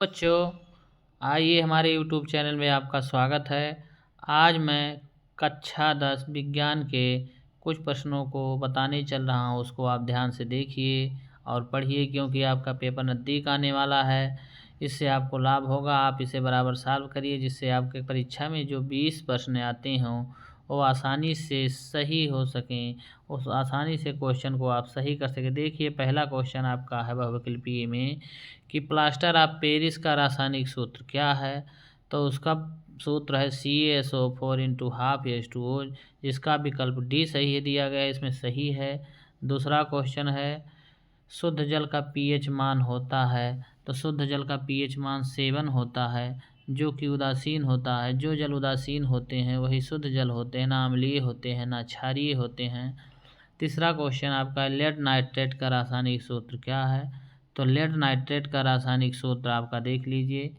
बच्चों, आइए हमारे YouTube चैनल में आपका स्वागत है। आज मैं कक्षा 10 विज्ञान के कुछ प्रश्नों को बताने चल रहा हूँ, उसको आप ध्यान से देखिए और पढ़िए क्योंकि आपका पेपर नज़दीक आने वाला है। इससे आपको लाभ होगा, आप इसे बराबर सॉल्व करिए जिससे आपके परीक्षा में जो 20 प्रश्न आते हों वो आसानी से सही हो सकें, उस आसानी से क्वेश्चन को आप सही कर सकें। देखिए पहला क्वेश्चन आपका है बहुविकल्पीय में कि प्लास्टर ऑफ पेरिस का रासायनिक सूत्र क्या है। तो उसका सूत्र है CaSO4 इंटू हाफ H2O, जिसका विकल्प डी सही है दिया गया है, इसमें सही है। दूसरा क्वेश्चन है शुद्ध जल का pH मान होता है। तो शुद्ध जल का pH मान 7 होता है, जो कि उदासीन होता है। जो जल उदासीन होते हैं वही शुद्ध जल होते हैं, ना अम्लीय होते हैं ना क्षारीय होते हैं। तीसरा क्वेश्चन आपका लेड नाइट्रेट का रासायनिक सूत्र क्या है। तो लेड नाइट्रेट का रासायनिक सूत्र आपका देख लीजिए।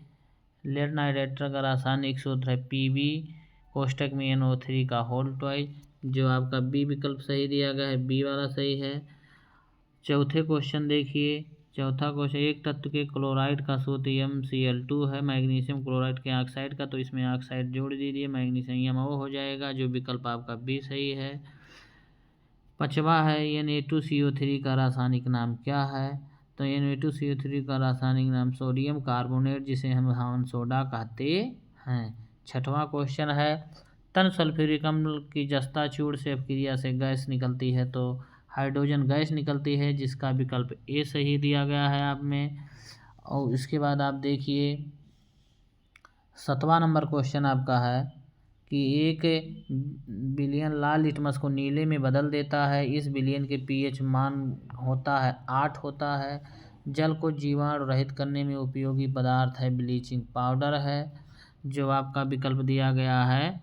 लेड नाइट्रेट का रासायनिक सूत्र है Pb कोष्टक में NO3 का होल ट्वाइस, जो आपका बी विकल्प सही दिया गया है, बी वाला सही है। चौथे क्वेश्चन देखिए, चौथा क्वेश्चन एक तत्व के क्लोराइड का सूत्र MCl2 है, मैग्नीशियम क्लोराइड के ऑक्साइड का, तो इसमें ऑक्साइड जोड़ दीजिए, मैग्नीशियम MO हो जाएगा, जो विकल्प आपका बी सही है। पाँचवा है Na2CO3 का रासायनिक नाम क्या है। तो Na2CO3 का रासायनिक नाम सोडियम कार्बोनेट, जिसे हम हवन सोडा कहते हैं। छठवां क्वेश्चन है तन सल्फ्यूरिक अम्ल की जस्ता चूर्ण से अपक्रिया से गैस निकलती है। तो हाइड्रोजन गैस निकलती है, जिसका विकल्प ए सही दिया गया है आप में। और इसके बाद आप देखिए 7वां नंबर क्वेश्चन आपका है कि 1 बिलियन लाल लिटमस को नीले में बदल देता है। इस बिलियन के pH मान होता है 8 होता है। जल को जीवाणु रहित करने में उपयोगी पदार्थ है ब्लीचिंग पाउडर है, जो आपका विकल्प दिया गया है,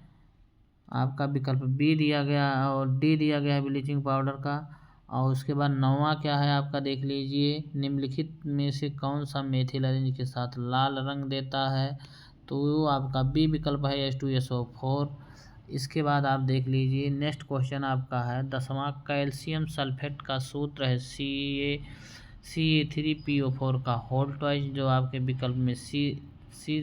आपका विकल्प बी दिया गया और डी दिया गया है ब्लीचिंग पाउडर का। और उसके बाद 9वां क्या है आपका देख लीजिए, निम्नलिखित में से कौन सा मेथिल ऑरेंज के साथ लाल रंग देता है। तो आपका बी विकल्प है H2SO4। इसके बाद आप देख लीजिए नेक्स्ट क्वेश्चन आपका है 10वां, कैल्शियम सल्फेट का सूत्र है CA3PO4 का होल ट्वाइस, जो आपके विकल्प में सी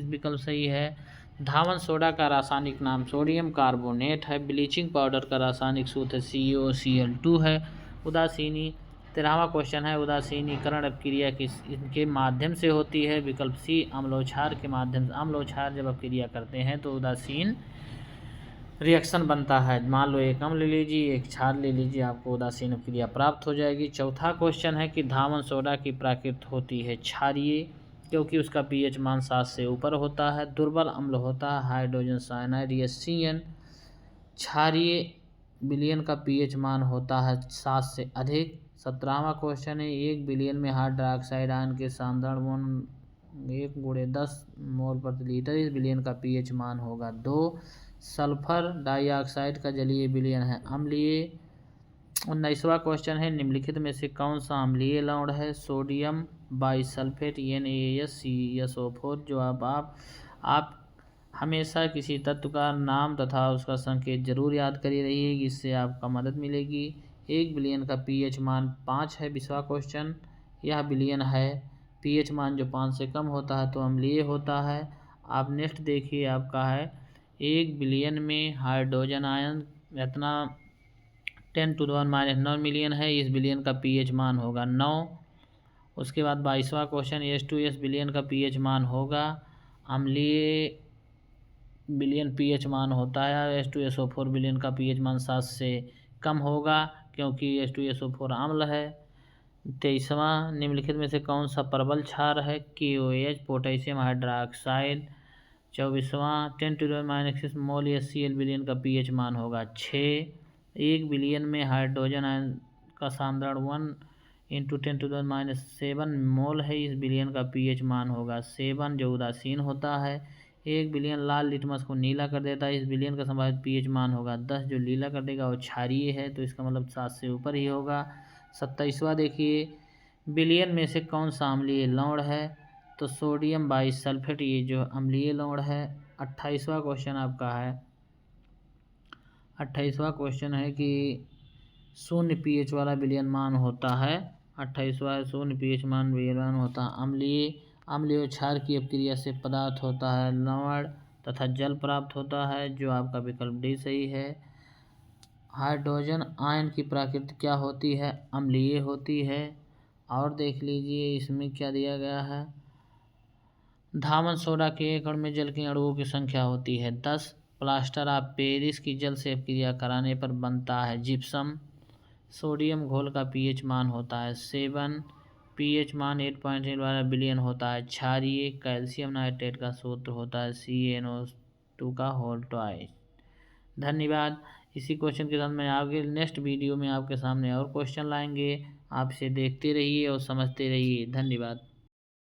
विकल्प सही है। धावन सोडा का रासायनिक नाम सोडियम कार्बोनेट है। ब्लीचिंग पाउडर का रासायनिक सूत्र COCl2 है। उदासीनी 13वां क्वेश्चन है उदासीनीकरण अपक्रिया इनके माध्यम से होती है। विकल्प सी अम्लोक्षार के माध्यम से। अम्लोक्षार जब अपक्रिया करते हैं तो उदासीन रिएक्शन बनता है। मान लो एक अम्ल ले लीजिए एक क्षार ले लीजिए, आपको उदासीन अपक्रिया प्राप्त हो जाएगी। चौथा क्वेश्चन है कि धावन सोडा की प्रकृति होती है क्षारीय, क्योंकि उसका pH मान 7 से ऊपर होता है। दुर्बल अम्ल होता है हाइड्रोजन साइनाइड या CN। क्षारीय विलयन का pH मान होता है 7 से अधिक। 17वां क्वेश्चन है 1 बिलियन में हाइड्रोक्साइड आयन के साधारण 1/10 मोल प्रति लीटर। इस विलयन का pH मान होगा 2। सल्फर डाइऑक्साइड का जलीय विलयन है अम्लीय। 19वां क्वेश्चन है निम्नलिखित में से कौन सा अम्लीय लवण है। Sodium bisulphate NaCSO4। जो आप हमेशा किसी तत्व का नाम तथा उसका संकेत जरूर याद करिए रहिए, इससे आपका मदद मिलेगी। 1 बिलियन का pH मान 5 है। 20वां क्वेश्चन, यह बिलियन है, pH मान जो 5 से कम होता है तो अम्लीय होता है। आप नेक्स्ट देखिए आपका है 1 बिलियन में हाइड्रोजन आयन इतना 10⁻⁹ मिलियन है। इस बिलियन का pH मान होगा 9। उसके बाद 22वां क्वेश्चन H2S बिलियन का pH मान होगा अम्लीय बिलियन pH मान होता है। H2SO4 बिलियन का pH मान 7 से कम होगा, क्योंकि H2SO4 अम्ल है। 23वां, निम्नलिखित में से कौन सा प्रबल क्षार है। KOH potassium hydroxide. 24वां 10⁻⁶ मोल HCl बिलियन का pH मान होगा 6। 1 बिलियन में हाइड्रोजन आयन का सांद्रण 1 × 10⁻⁷ मोल है। इस बिलियन का pH मान होगा 7, जो उदासीन होता है। 1 बिलियन लाल लिटमस को नीला कर देता है। इस बिलियन का संभावित pH मान होगा 10, जो लीला कर देगा वो क्षारीय है, तो इसका मतलब 7 से ऊपर ही होगा। 27वां देखिए, बिलियन में से कौन सा अम्लीय लवण है। तो सोडियम बाइसल्फेट, ये जो अम्लीय लवण है। 28वां क्वेश्चन आपका है 28वां क्वेश्चन है कि 0 pH वाला विलयन मान होता है 28वां 0 pH मान विलयन होता है अम्लीय। अम्लीय और क्षार की अपक्रिया से पदार्थ होता है लवण तथा जल प्राप्त होता है, जो आपका विकल्प डी सही है। हाइड्रोजन आयन की प्रकृति क्या होती है? अम्लीय होती है। और देख लीजिए इसमें क्या दिया गया है। धामन सोडा के एक अणु में जल के अणुओं की संख्या होती है 10। प्लास्टर ऑफ पेरिस की जल से अपक्रिया कराने पर बनता है जिप्सम। सोडियम घोल का पीएच मान होता है 7। पीएच मान 8.8 बिलियन होता है क्षारीय। कैल्शियम नाइट्रेट का सूत्र होता है CnO2 का होल ट्वाइस। धन्यवाद। इसी क्वेश्चन के साथ मैं आगे नेक्स्ट वीडियो में आपके सामने और क्वेश्चन लाएंगे। आप इसे देखते रहिए और समझते रहिए। धन्यवाद।